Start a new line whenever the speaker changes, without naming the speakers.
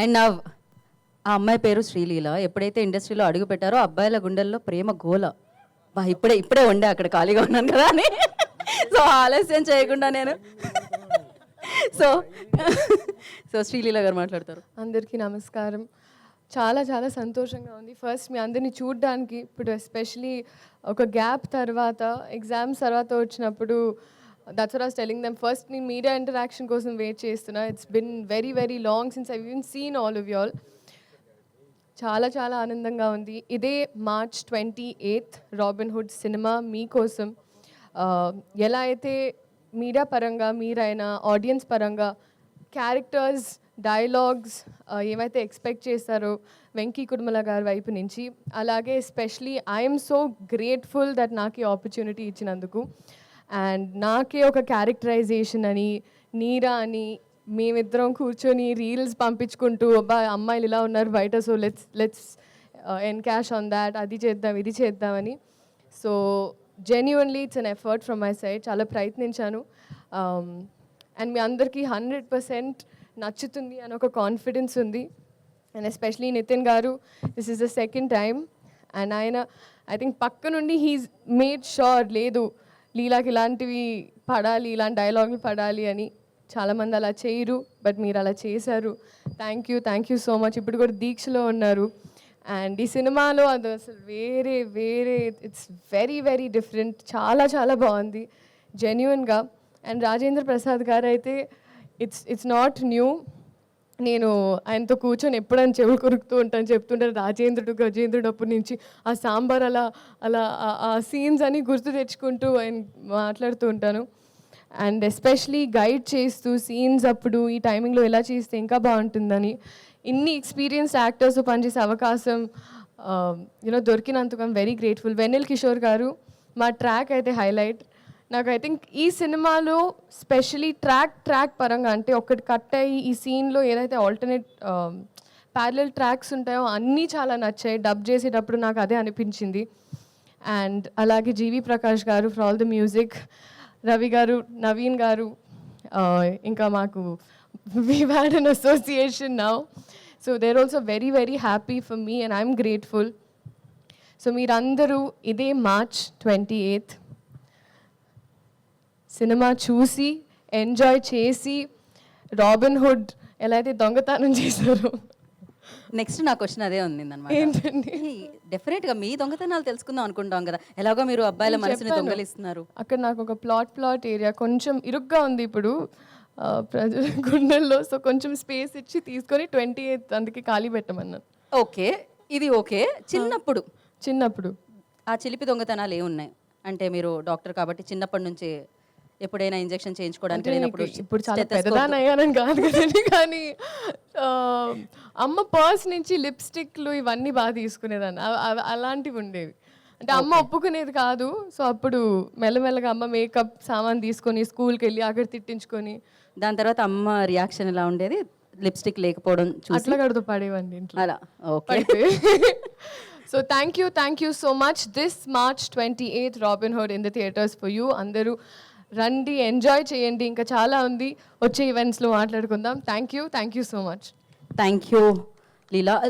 And నా ఆ అమ్మాయి పేరు శ్రీలీల. ఎప్పుడైతే ఇండస్ట్రీలో అడుగు పెట్టారో అబ్బాయిల గుండెల్లో ప్రేమ గోల. బా ఇప్పుడే ఇప్పుడే ఉండే అక్కడ ఖాళీగా ఉన్నాను కదా అని. సో ఆలస్యం చేయకుండా నేను సో సో శ్రీలీల గారు మాట్లాడతారు.
అందరికీ నమస్కారం. చాలా చాలా సంతోషంగా ఉంది. ఫస్ట్ మీ అందరినీ చూడడానికి ఇప్పుడు ఎస్పెషలీ ఒక గ్యాప్ తర్వాత ఎగ్జామ్స్ తర్వాత వచ్చినప్పుడు that's what I was telling them. First నేను మీడియా ఇంటరాక్షన్ కోసం వెయిట్ చేస్తున్నా. It's been very very long since I even seen all of you all. చాలా చాలా ఆనందంగా ఉంది. ఇదే March 28 రాబిన్హుడ్ సినిమా మీకోసం. ఎలా అయితే మీడియా పరంగా మీరైనా ఆడియన్స్ పరంగా క్యారెక్టర్స్ డైలాగ్స్ ఏమైతే ఎక్స్పెక్ట్ చేస్తారో వెంకీ కుడుమల గారి వైపు నుంచి, అలాగే especially I'm so grateful that నాకు ఈ ఆపర్చునిటీ ఇచ్చినందుకు. అండ్ నాకే ఒక క్యారెక్టరైజేషన్ అని నీరా అని మేమిద్దరం కూర్చొని రీల్స్ పంపించుకుంటూ అబ్బా అమ్మాయిలు ఇలా ఉన్నారు బయట, so let's encash on that, అది చేద్దాం ఇది చేద్దామని. So genuinely it's an effort from my side. చాలా ప్రయత్నించాను. అండ్ మీ అందరికీ 100% నచ్చుతుంది అని ఒక కాన్ఫిడెన్స్ ఉంది. అండ్ ఎస్పెషలీ నితిన్ గారు, this is the second time. And ఆయన ఐ థింక్ పక్క నుండి హీస్ మేడ్ షూర్ లేదు లీలాకి ఇలాంటివి పడాలి, ఇలాంటి డైలాగులు పడాలి అని. చాలామంది అలా చేయరు, బట్ మీరు అలా చేశారు. Thank you so much. ఇప్పుడు కూడా దీక్షలో ఉన్నారు. అండ్ ఈ సినిమాలో అది అసలు వేరే వేరే ఇట్స్ వెరీ వెరీ డిఫరెంట్. చాలా చాలా బాగుంది జెన్యున్గా. అండ్ రాజేంద్ర ప్రసాద్ గారు అయితే ఇట్స్ నాట్ న్యూ. నేను ఆయనతో కూర్చొని ఎప్పుడైనా చెవులు కొరుకుతూ ఉంటాను, చెప్తుంటాను రాజేంద్రుడు గజేంద్రుడు అప్పటి నుంచి ఆ సాంబార్ అలా అలా ఆ సీన్స్ అని గుర్తు తెచ్చుకుంటూ ఆయన మాట్లాడుతూ ఉంటాను. అండ్ ఎస్పెషలీ గైడ్ చేస్తూ సీన్స్ అప్పుడు ఈ టైమింగ్లో ఎలా చేస్తే ఇంకా బాగుంటుందని, ఇన్ని ఎక్స్పీరియన్స్ యాక్టర్స్ పనిచేసే అవకాశం దొరికినందుకు I'm very grateful. Vennela Kishore గారు మా ట్రాక్ అయితే హైలైట్. నాకు ఐ థింక్ ఈ సినిమాలో స్పెషలీ ట్రాక్ పరంగా అంటే ఒకటి కట్ అయ్యి ఈ సీన్లో ఏదైతే ఆల్టర్నేట్ ప్యారలల్ ట్రాక్స్ ఉంటాయో అన్నీ చాలా నచ్చాయి. డబ్ చేసేటప్పుడు నాకు అదే అనిపించింది. అండ్ అలాగే జీవి ప్రకాష్ గారు for all the music, Ravi గారు, నవీన్ గారు, ఇంకా మాకు we've had an association now. So they're also very, very happy for me and I'm grateful. So మీరందరూ ఇదే March 28 సినిమా చూసి ఎంజాయ్ చేసి రాబిన్హుడ్ ఎలా అయితే దొంగతనం చేశారో.
నెక్స్ట్ నా క్వశ్చన్ అదే ఉంది అనమాట.
ఏంటండి?
డెఫినెట్గా మీ దొంగతనాలు తెలుసుకుందాం అనుకుంటాం కదా, ఎలాగో మీరు అబ్బాయిల మనసుని దొంగలిస్తున్నారు.
అక్కడ నాకు ఒక ప్లాట్ ఏరియా కొంచెం ఇరుగ్గా ఉంది ఇప్పుడు ప్రజల గుండెల్లో. సో కొంచెం స్పేస్ ఇచ్చి తీసుకొని 28 అందుకే ఖాళీ పెట్టమన్నాను.
ఓకే, ఇది ఓకే. చిన్నప్పుడు ఆ చిలిపి దొంగతనాలు ఏమున్నాయి అంటే, మీరు డాక్టర్ కాబట్టి చిన్నప్పటి నుంచి ఎప్పుడైనా ఇంజెక్షన్ చేయించుకోవడానికి వెళ్ళినప్పుడు,
ఇప్పుడు చాలా పెద్దదాన్ని అయ్యానని కాదు కదండి, కానీ అమ్మ పర్స్ నుంచి లిప్స్టిక్లు ఇవన్నీ బాగా తీసుకునేదాన్ని. అలాంటివి ఉండేవి. అంటే అమ్మ ఒప్పుకునేది కాదు. సో అప్పుడు మెల్లమెల్లగా అమ్మ మేకప్ సామాన్ తీసుకొని స్కూల్కి వెళ్ళి అక్కడ తిట్టించుకొని,
దాని తర్వాత అమ్మ రియాక్షన్ ఎలా ఉండేది లిప్స్టిక్ లేకపోవడం చూసి?
అట్లా కడుతూ పడేవండి ఇంట్లో
అలా. Okay.
So thank you so much. This March 28 Robinhood in the theatres for you. అందరూ రండి, ఎంజాయ్ చేయండి. ఇంకా చాలా ఉంది, వచ్చే ఈవెంట్స్లో మాట్లాడుకుందాం. Thank you so much.
Thank you Leela.